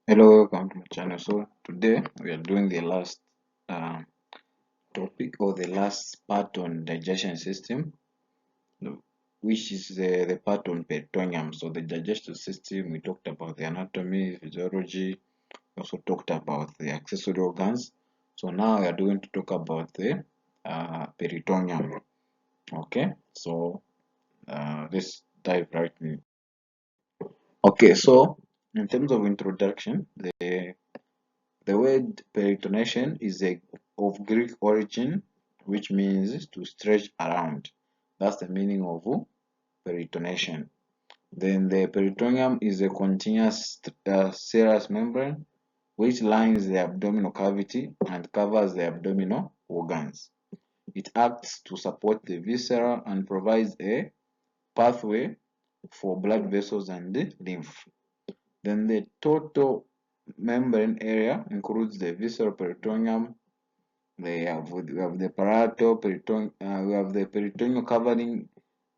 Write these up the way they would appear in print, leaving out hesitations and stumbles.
Hello, welcome to my channel. So today we are doing the last uh, topic or the last part on digestion system, which is the part on peritoneum. So the digestive system, we talked about the anatomy, physiology, we also talked about the accessory organs. So now we are going to talk about the peritoneum. Okay, so let's dive right in. Okay, so in terms of introduction, the word peritonation is of Greek origin, which means to stretch around. That's the meaning of peritonation. Then the peritoneum is a continuous serous membrane which lines the abdominal cavity and covers the abdominal organs. It acts to support the viscera and provides a pathway for blood vessels and lymph. Then the total membrane area includes the visceral peritoneum. We have the parietal peritoneum. We have the peritoneum covering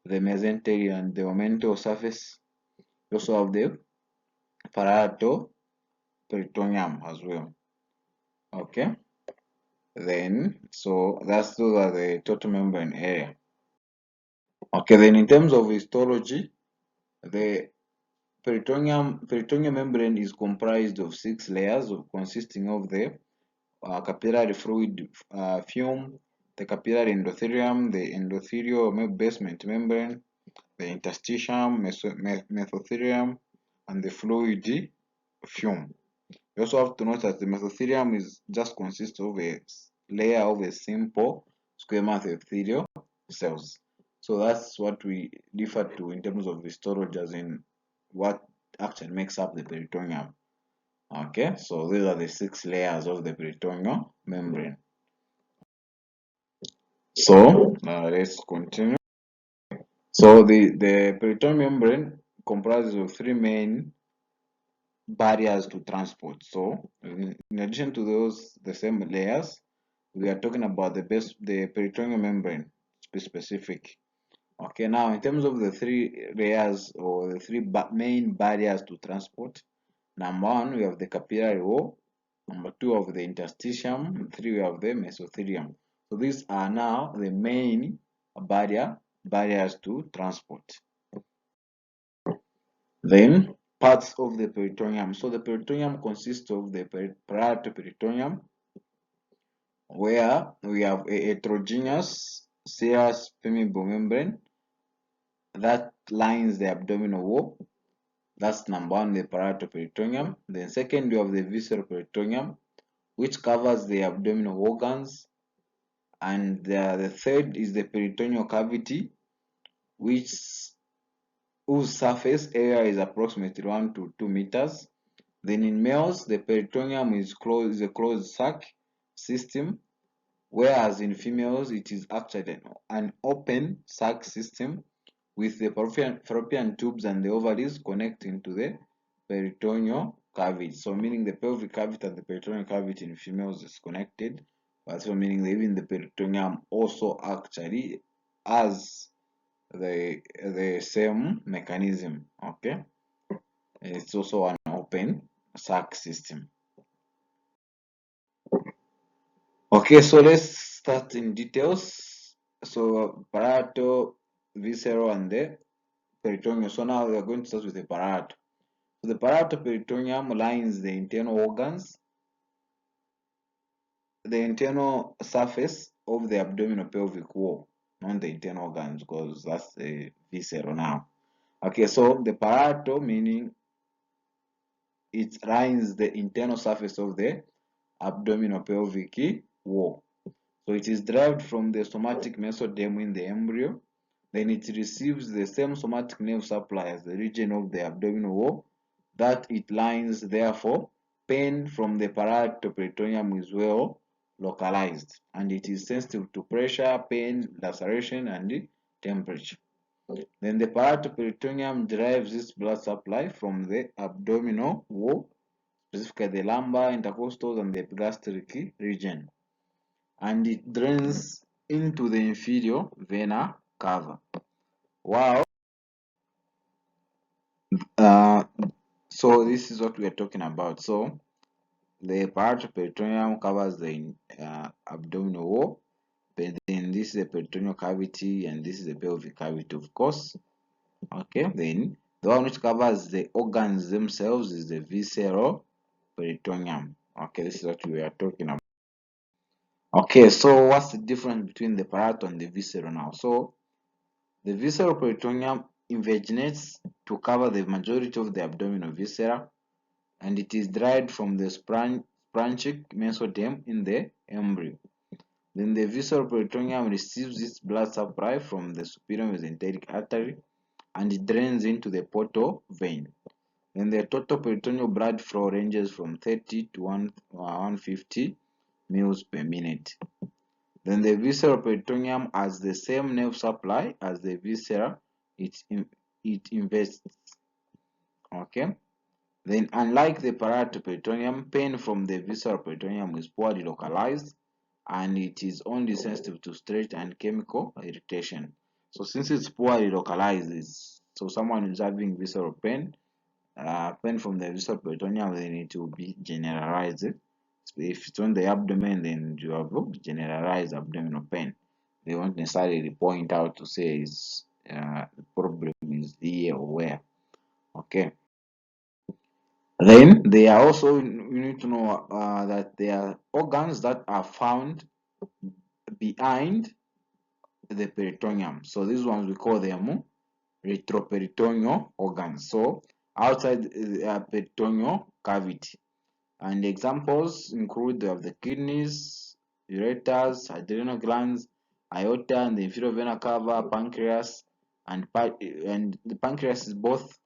the mesentery and the omental surface. We also have the parietal peritoneum as well. Okay. Then those are the total membrane area. Okay. Then in terms of histology, the peritoneum membrane is comprised of 6 layers consisting of the capillary fluid film, the capillary endothelium, the endothelial basement membrane, the interstitium, mesothelium, and the fluid film. You also have to note that the mesothelium is just consists of a layer of a simple squamous epithelial cells. So that's what we refer to in terms of histology, as in what actually makes up the peritoneum. Okay, so these are the 6 layers of the peritoneal membrane. So let's continue. So the peritoneal membrane comprises of 3 main barriers to transport. So in addition to those, the same layers, we are talking about the peritoneal membrane, to be specific. Okay, now in terms of the 3 layers or the main barriers to transport, number 1, we have the capillary wall. Number 2, of the interstitium. 3, we have the mesothelium. So these are now the main barriers to transport. Then parts of the peritoneum. So the peritoneum consists of the parietal peritoneum, where we have a heterogeneous serous permeable membrane that lines the abdominal wall. That's number 1, the parietal peritoneum. Then second, we have the visceral peritoneum, which covers the abdominal organs. And the third is the peritoneal cavity, whose surface area is approximately 1 to 2 meters. Then in males, the peritoneum is a closed sac system, whereas in females, it is actually an open sac system with the fallopian tubes and the ovaries connecting to the peritoneal cavity. So meaning the pelvic cavity and the peritoneal cavity in females is connected, but so meaning that even the peritoneum also actually has the same mechanism. Okay, it's also an open sac system. Okay, so let's start in details. So parietal, visceral, and the peritoneum. So now we are going to start with the parietal. So the parietal peritoneum lines the internal organs, the internal surface of the abdominal pelvic wall, not the internal organs, because that's the visceral now. Okay, so the parietal meaning it lines the internal surface of the abdominal pelvic wall. So it is derived from the somatic mesoderm in the embryo. Then it receives the same somatic nerve supply as the region of the abdominal wall that it lines. Therefore, pain from the parietal peritoneum is well localized, and it is sensitive to pressure, pain, laceration, and temperature. Then the parietal peritoneum derives its blood supply from the abdominal wall, specifically the lumbar, intercostal, and the epigastric region, and it drains into the inferior vena cava. While uh, So this is what we are talking about. So the peritoneum covers the abdominal wall, but then this is the peritoneal cavity and this is the pelvic cavity, of course. Okay, then the one which covers the organs themselves is the visceral peritoneum. Okay, this is what we are talking about. Okay, so what's the difference between the parietal and the visceral now? So the visceral peritoneum invaginates to cover the majority of the abdominal viscera, and it is derived from the spranchic mesoderm in the embryo. Then the visceral peritoneum receives its blood supply from the superior mesenteric artery and it drains into the portal vein. Then the total peritoneal blood flow ranges from 30 to 150 mils per minute. Then the visceral peritoneum has the same nerve supply as the viscera it invests. Okay. Then, unlike the parietal peritoneum, pain from the visceral peritoneum is poorly localized and it is only sensitive to stretch and chemical irritation. So, since it's poorly localized, so someone is having visceral pain, pain from the visceral peritoneum, then it will be generalized. If it's on the abdomen, then you have generalized abdominal pain. They won't necessarily point out to say the problem is here or where. Okay. Then they are also, you need to know that there are organs that are found behind the peritoneum. So these ones we call them retroperitoneal organs. So outside the peritoneal cavity. And examples include of the kidneys, ureters, adrenal glands, aorta, and the inferior vena cava, pancreas, and the pancreas is both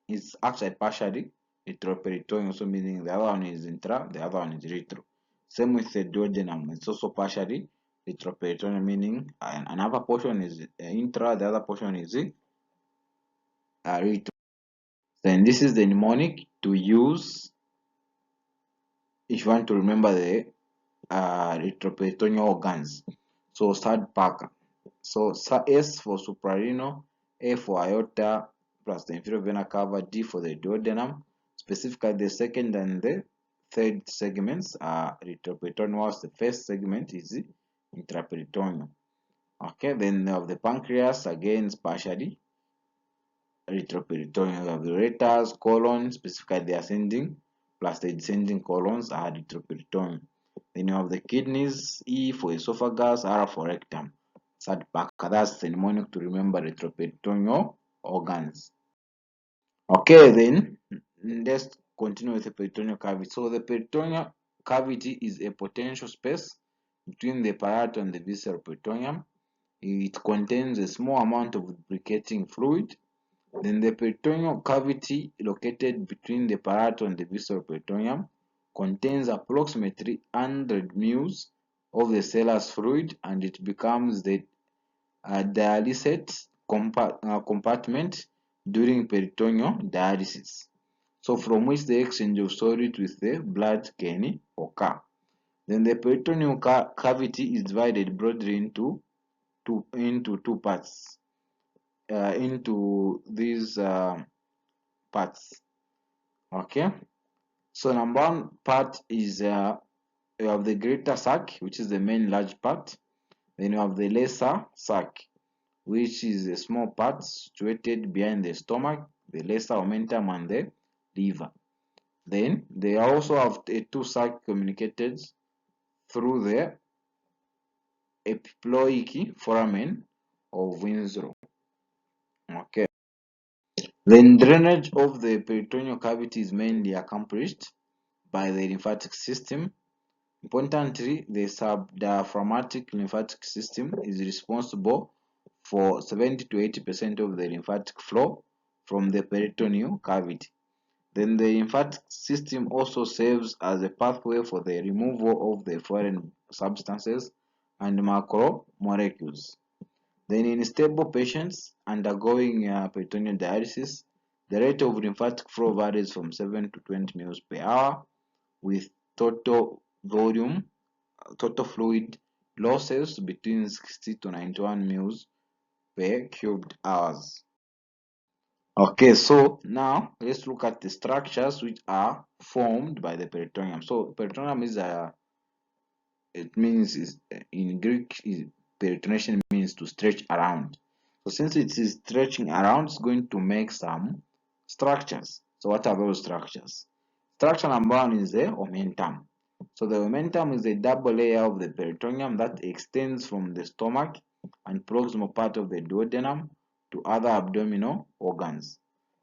is actually partially retroperitoneal, so meaning the other one is intra, the other one is retro. Same with the duodenum, it's also partially retroperitoneal, meaning another portion is intra, the other portion is retro. Then this is the mnemonic to use if you want to remember the retroperitoneal organs. So third pack. So S for suprarenal, A for aorta plus the inferior vena cava, D for the duodenum. Specifically, the second and the third segments are retroperitoneal, whilst the first segment is intraperitoneal. Okay, then of the pancreas again is partially retroperitoneal. Of the ureters, colon, specifically the ascending plus the descending colons are retroperitoneal. Then you have the kidneys, E for esophagus, R for rectum. Third pack, that's the mnemonic to remember retroperitoneal organs. Okay, then let's continue with the peritoneal cavity. So the peritoneal cavity is a potential space between the parietal and the visceral peritoneum. It contains a small amount of lubricating fluid. Then the peritoneal cavity located between the parietal and the visceral peritoneum contains approximately 100 mils of the serous fluid and it becomes the dialysate compartment during peritoneal dialysis. So from which the exchange of solid with the blood can occur. Then the peritoneal cavity is divided broadly into two parts. Into these parts. Okay. So number one part is you have the greater sac, which is the main large part. Then you have the lesser sac, which is a small part situated behind the stomach, the lesser omentum, and the liver. Then they also have a two sac communicated through the epiploic foramen of Windsor. Okay. Then drainage of the peritoneal cavity is mainly accomplished by the lymphatic system. Importantly, the subdiaphragmatic lymphatic system is responsible for 70 to 80% of the lymphatic flow from the peritoneal cavity. Then the lymphatic system also serves as a pathway for the removal of the foreign substances and macromolecules. Then in stable patients undergoing peritoneal dialysis, the rate of lymphatic flow varies from 7 to 20 ml per hour, with volume, total fluid losses between 60 to 91 ml per cubed hours. Okay, so now let's look at the structures which are formed by the peritoneum. So peritoneum is a, it means is in Greek is peritonation means to stretch around. So since it is stretching around, it's going to make some structures. So what are those structures? Structure number one is the omentum. So the omentum is a double layer of the peritoneum that extends from the stomach and proximal part of the duodenum to other abdominal organs.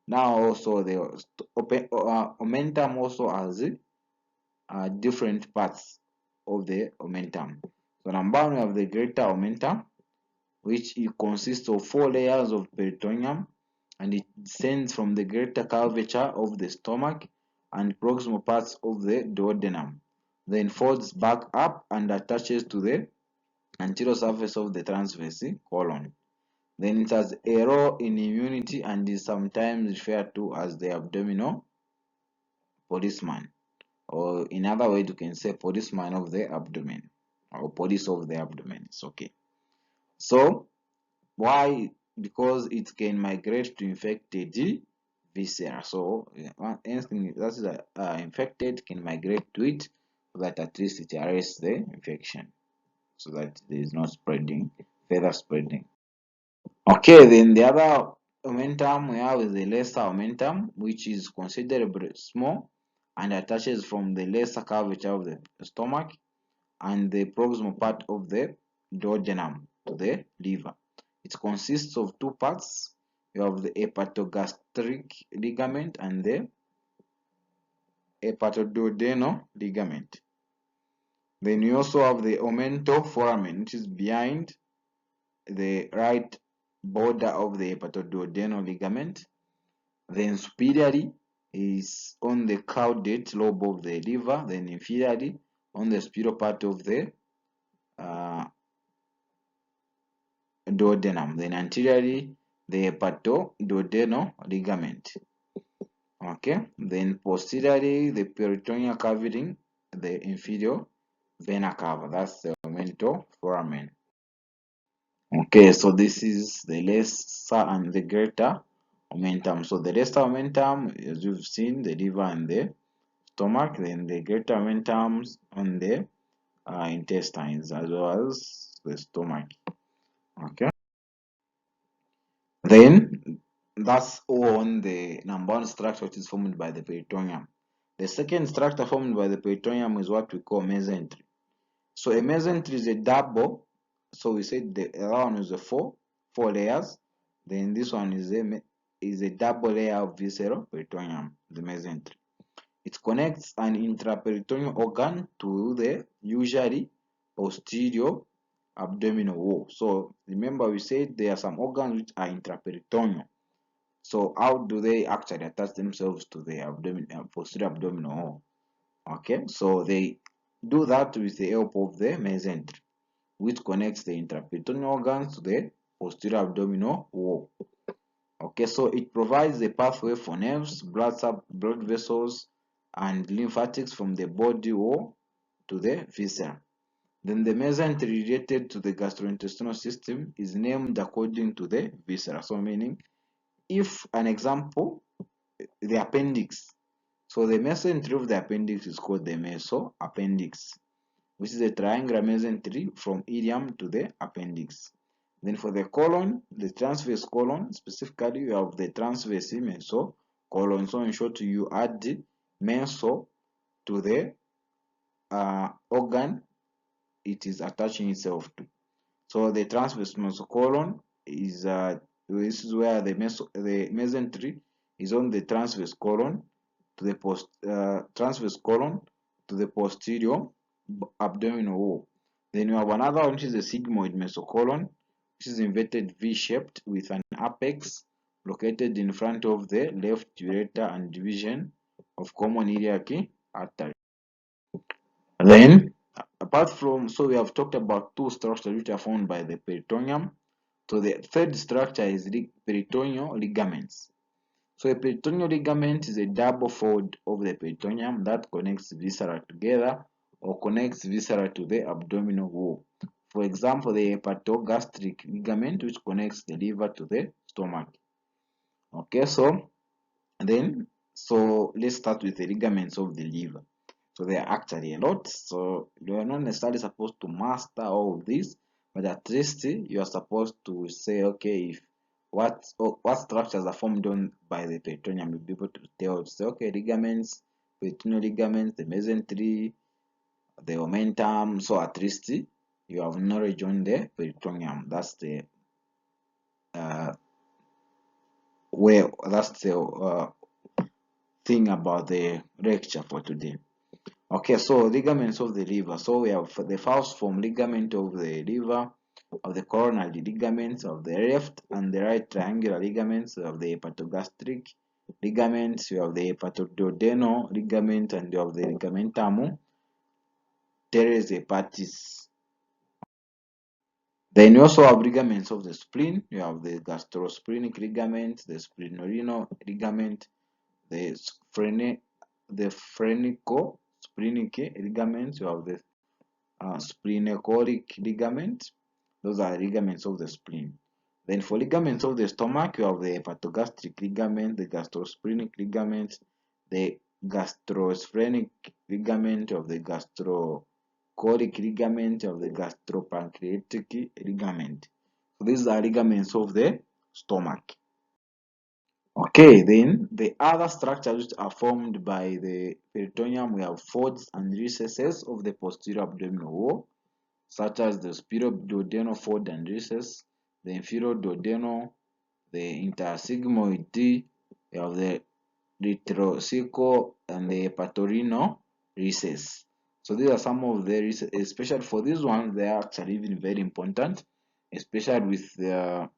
Now also the omentum also has different parts of the omentum. So number one, we have the greater omentum, which it consists of four layers of peritoneum, and it descends from the greater curvature of the stomach and proximal parts of the duodenum, then folds back up and attaches to the anterior surface of the transverse colon. Then it has a role in immunity and is sometimes referred to as the abdominal policeman, or in other words you can say policeman of the abdomen or police of the abdomen. It's okay. So why? Because it can migrate to infected viscera. So anything that is infected can migrate to it, so that at least it arrests the infection, so that there is no spreading, further spreading. Okay, then the other omentum we have is the lesser omentum, which is considerably small and attaches from the lesser curvature of the stomach and the proximal part of the duodenum to the liver. It consists of two parts. You have the hepatogastric ligament and the hepatoduodenal ligament. Then you also have the omentoforamen, which is behind the right border of the hepatoduodenal ligament. Then superiorly is on the caudate lobe of the liver. Then inferiorly on the superior part of the uh, duodenum. Then anteriorly the hepatoduodenal ligament. Okay. Then posteriorly the peritoneal cavity, the inferior vena cava. That's the omentoforamen. Okay, so this is the lesser and the greater omentum. So the lesser omentum, as you've seen, the liver and the stomach, then the greater omentums on the intestines as well as the stomach. Okay, then that's all on the number one structure, which is formed by the peritoneum. The second structure formed by the peritoneum is what we call mesentery. So a mesentery is a double. So we said the other one is a four layers. Then this one is a double layer of visceral peritoneum, the mesentery. It connects an intraperitoneal organ to the usually posterior abdominal wall. So remember we said there are some organs which are intraperitoneal. So how do they actually attach themselves to the posterior abdominal wall? Okay, so they do that with the help of the mesentery, which connects the intraperitoneal organs to the posterior abdominal wall. Okay, so it provides a pathway for nerves, blood vessels, and lymphatics from the body wall to the viscera. Then the mesentery related to the gastrointestinal system is named according to the viscera. So meaning, if an example, the appendix. So the mesentery of the appendix is called the mesoappendix, which is a triangular mesentery from ileum to the appendix. Then for the colon, the transverse colon, specifically you have the transverse mesocolon. So in short, you add the meso to the organ it is attaching itself to. So the transverse mesocolon is this is where the mesentery is on the transverse colon to the transverse colon to the posterior abdominal wall. Then you have another one which is the sigmoid mesocolon, which is inverted V-shaped with an apex located in front of the left ureter and division of common iliac artery. Then, apart from, so we have talked about two structures which are formed by the peritoneum. So the third structure is peritoneal ligaments. So a peritoneal ligament is a double fold of the peritoneum that connects viscera together or connects viscera to the abdominal wall. For example, the hepatogastric ligament, which connects the liver to the stomach. Okay, so let's start with the ligaments of the liver. So there are actually a lot. So you are not necessarily supposed to master all of this, but at least you are supposed to say, okay, if what structures are formed on by the peritoneum, you'll be able to tell. Say, okay, ligaments, peritoneal ligaments, the mesentery, the omentum. So at least you have knowledge on the peritoneum. That's the uh, thing about the lecture for today. Okay, so ligaments of the liver. So we have the first form ligament of the liver, of the coronary ligaments of the left and the right triangular ligaments of the hepatogastric ligaments. You have the hepatoduodenal ligament and you have the ligamentum teres hepatis. Then you also have ligaments of the spleen. You have the gastrosplenic ligament, the splenorenal ligament, the phrenico-splenic ligaments. You have the splenochoric ligament. Those are ligaments of the spleen. Then for ligaments of the stomach, you have the hepatogastric ligament, the gastrosplenic ligament, the gastrosplenic ligament of the gastrochoric ligament of the gastropancreatic ligament. So these are ligaments of the stomach. Okay, then the other structures which are formed by the peritoneum, we have folds and recesses of the posterior abdominal wall, such as the spiroduodenal fold and recess, the inferior duodenal, the intersigmoid, we have the retrocecal and the hepatorenal recess. So these are some of the recesses, especially for these ones, they are actually even very important, especially with the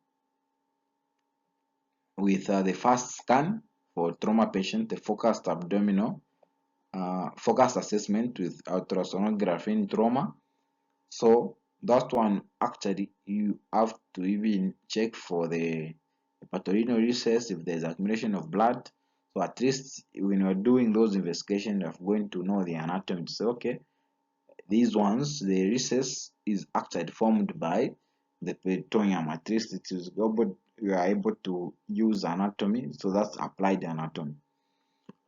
first scan for trauma patient, the focused assessment with ultrasonography in trauma. So that one actually you have to even check for the hepatorenal recess if there's accumulation of blood. So at least when you're doing those investigations, you're going to know the anatomy to say, okay, these ones, the recess is actually formed by the peritoneum. At least it is able, you are able to use anatomy, so that's applied anatomy.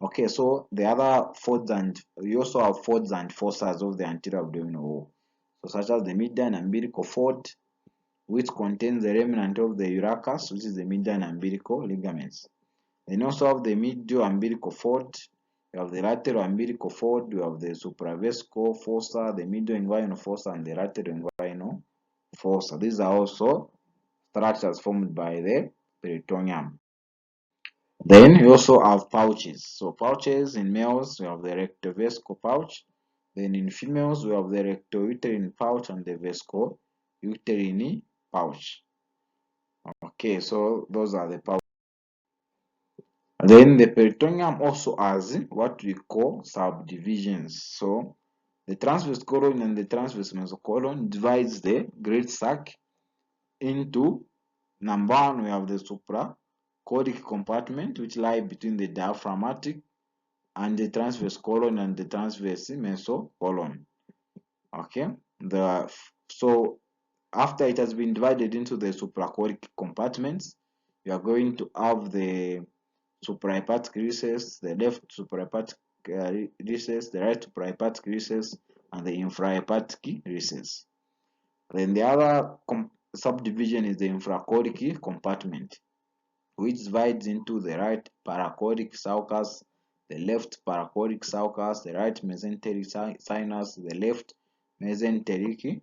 Okay, so the other folds and we also have folds and fossas of the anterior abdominal wall. So such as the median umbilical fold, which contains the remnant of the urachus, which is the median umbilical ligaments. Then also have the medial umbilical fold, you have the lateral umbilical fold, you have the supravesical fossa, the medial inguinal fossa, and the lateral inguinal fossa. These are also structures formed by the peritoneum. Then we also have pouches. So pouches in males, we have the rectovesical pouch. Then in females, we have the rectouterine pouch and the vesicouterine pouch. Okay, so those are the pouches. Then the peritoneum also has what we call subdivisions. So the transverse colon and the transverse mesocolon divides the great sac into number one, we have the suprachoric compartment which lie between the diaphragmatic and the transverse colon and the transverse mesocolon. Okay, so after it has been divided into the suprachoric compartments, you are going to have the suprahepatic recess, the left suprahepatic recess, the right suprahepatic recess, and the infrahepatic recess. Then the other subdivision is the infrachoric compartment, which divides into the right parachoric sulcus, the left parachoric sulcus, the right mesenteric sinus, the left mesenteric.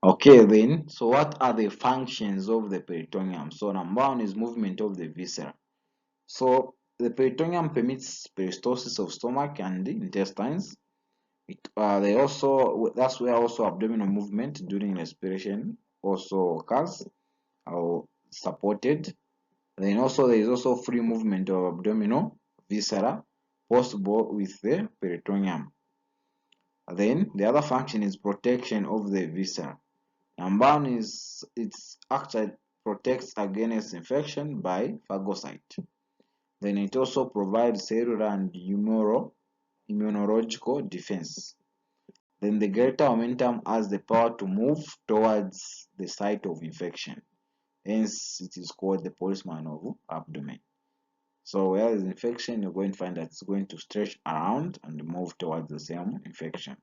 Okay, then, so what are the functions of the peritoneum? So number one is movement of the viscera. So the peritoneum permits peristalsis of stomach and the intestines. That's where also abdominal movement during respiration also occurs or supported. Then also there is also free movement of abdominal viscera possible with the peritoneum. Then the other function is protection of the viscera. Number one is it's actually protects against infection by phagocyte. Then it also provides cellular and immunological defense. Then the greater omentum has the power to move towards the site of infection. Hence, it is called the policeman of abdomen. So where there is infection, you're going to find that it's going to stretch around and move towards the same infection.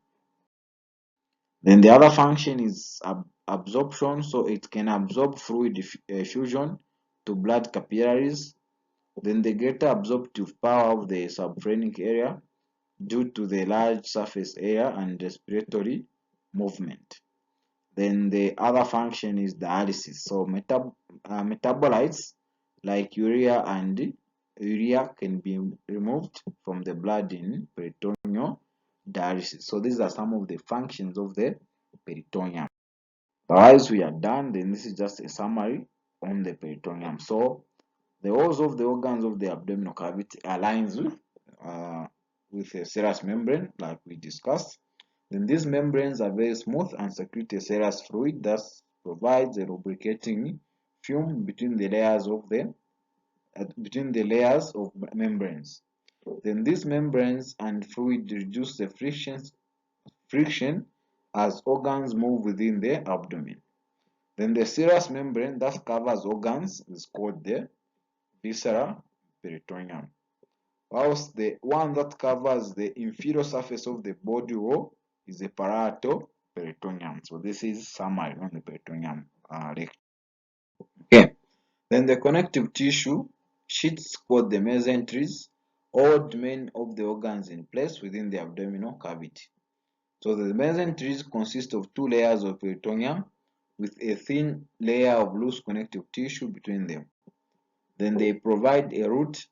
Then the other function is absorption, so it can absorb fluid effusion to blood capillaries. Then the greater absorptive power of the subphrenic area due to the large surface area and respiratory movement. Then the other function is dialysis. So metabolites like urea can be removed from the blood in peritoneal dialysis. So these are some of the functions of the peritoneum. Otherwise, we are done. Then this is just a summary on the peritoneum. So the walls of the organs of the abdominal cavity aligns with a serous membrane, like we discussed. Then these membranes are very smooth and secrete a serous fluid that provides a lubricating film between the layers of membranes. Then these membranes and fluid reduce the friction as organs move within the abdomen. Then the serous membrane that covers organs is called the visceral peritoneum, whilst the one that covers the inferior surface of the body wall is the palatal peritoneum. So this is summary on the peritoneum lecture. Okay. Then the connective tissue sheets called the mesenteries hold many of the organs in place within the abdominal cavity. So the mesenteries consist of two layers of peritoneum with a thin layer of loose connective tissue between them. Then they provide a route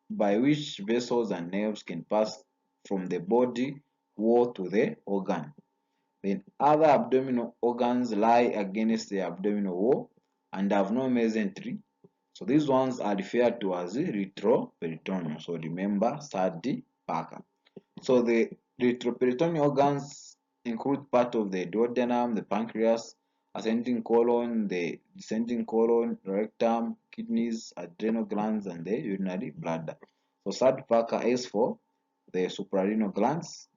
by which vessels and nerves can pass from the body wall to the organ. Then other abdominal organs lie against the abdominal wall and have no mesentery. So these ones are referred to as retroperitoneal. So remember Sadi Parker. So the retroperitoneal organs include part of the duodenum, the pancreas, ascending colon, the descending colon, rectum, kidneys, adrenal glands, and the urinary bladder. So third Parker is for the suprarenal glands.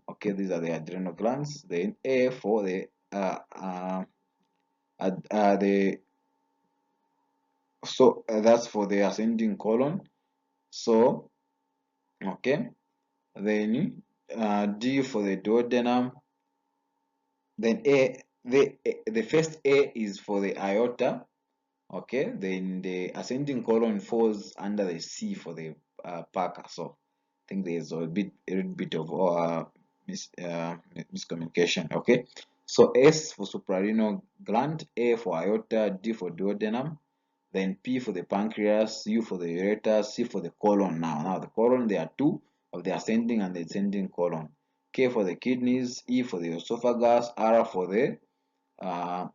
Okay, these are the adrenal glands. Then A for the that's for the ascending colon. So okay, then D for the duodenum. Then the first A is for the aorta. Okay, then the ascending colon falls under the C for the Parker. So I think there's a bit of miscommunication. Okay, so S for suprarenal gland, A for aorta, D for duodenum, then P for the pancreas, U for the ureter, C for the colon. Now the colon, there are two of the ascending and the descending colon. K for the kidneys, E for the esophagus, R for uh,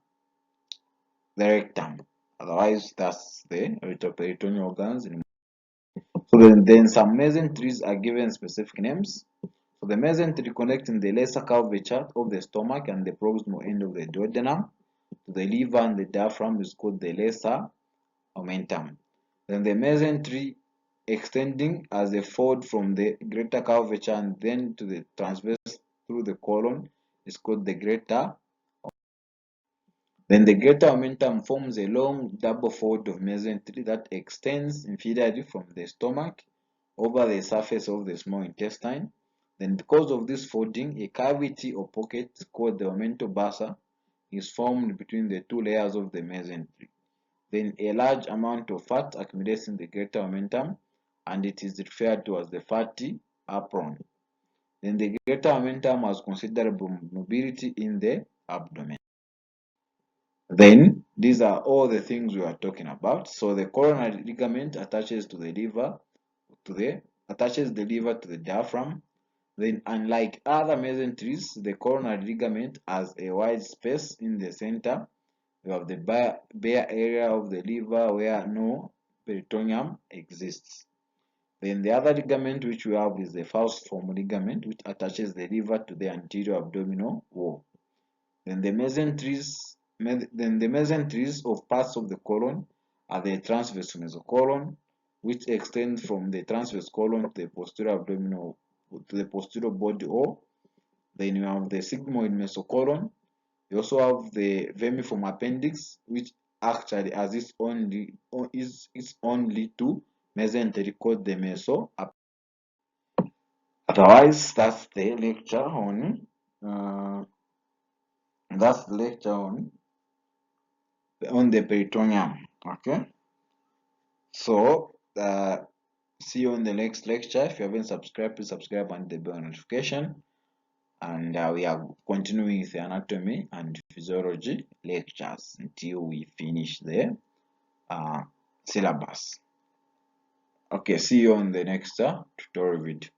the rectum. Otherwise, that's the retroperitoneal organs. So then some mesenteries are given specific names. So the mesentery connecting the lesser curvature of the stomach and the proximal end of the duodenum to the liver and the diaphragm is called the lesser omentum. Then the mesentery extending as a fold from the greater curvature and then to the transverse through the colon is called the greater. Then the greater omentum forms a long double fold of mesentery that extends inferiorly from the stomach over the surface of the small intestine. Then because of this folding, a cavity or pocket called the omental bassa is formed between the two layers of the mesentery. Then a large amount of fat accumulates in the greater omentum and it is referred to as the fatty apron. Then the greater omentum has considerable mobility in the abdomen. Then these are all the things we are talking about. So the coronary ligament attaches to the liver, attaches the liver to the diaphragm. Then, unlike other mesenteries, the coronary ligament has a wide space in the center. You have the bare area of the liver where no peritoneum exists. Then the other ligament which we have is the falciform ligament, which attaches the liver to the anterior abdominal wall. Then the mesenteries of parts of the colon are the transverse mesocolon, which extends from the transverse colon to the posterior abdominal to the posterior body wall. Then you have the sigmoid mesocolon. You also have the vermiform appendix, which actually, as it's only to mesenteric called the meso. Otherwise, that's the lecture on the peritoneum. Okay, so see you on the next lecture. If you haven't subscribed, please subscribe and the bell notification. And we are continuing with the anatomy and physiology lectures until we finish the syllabus. Okay, see you on the next tutorial video.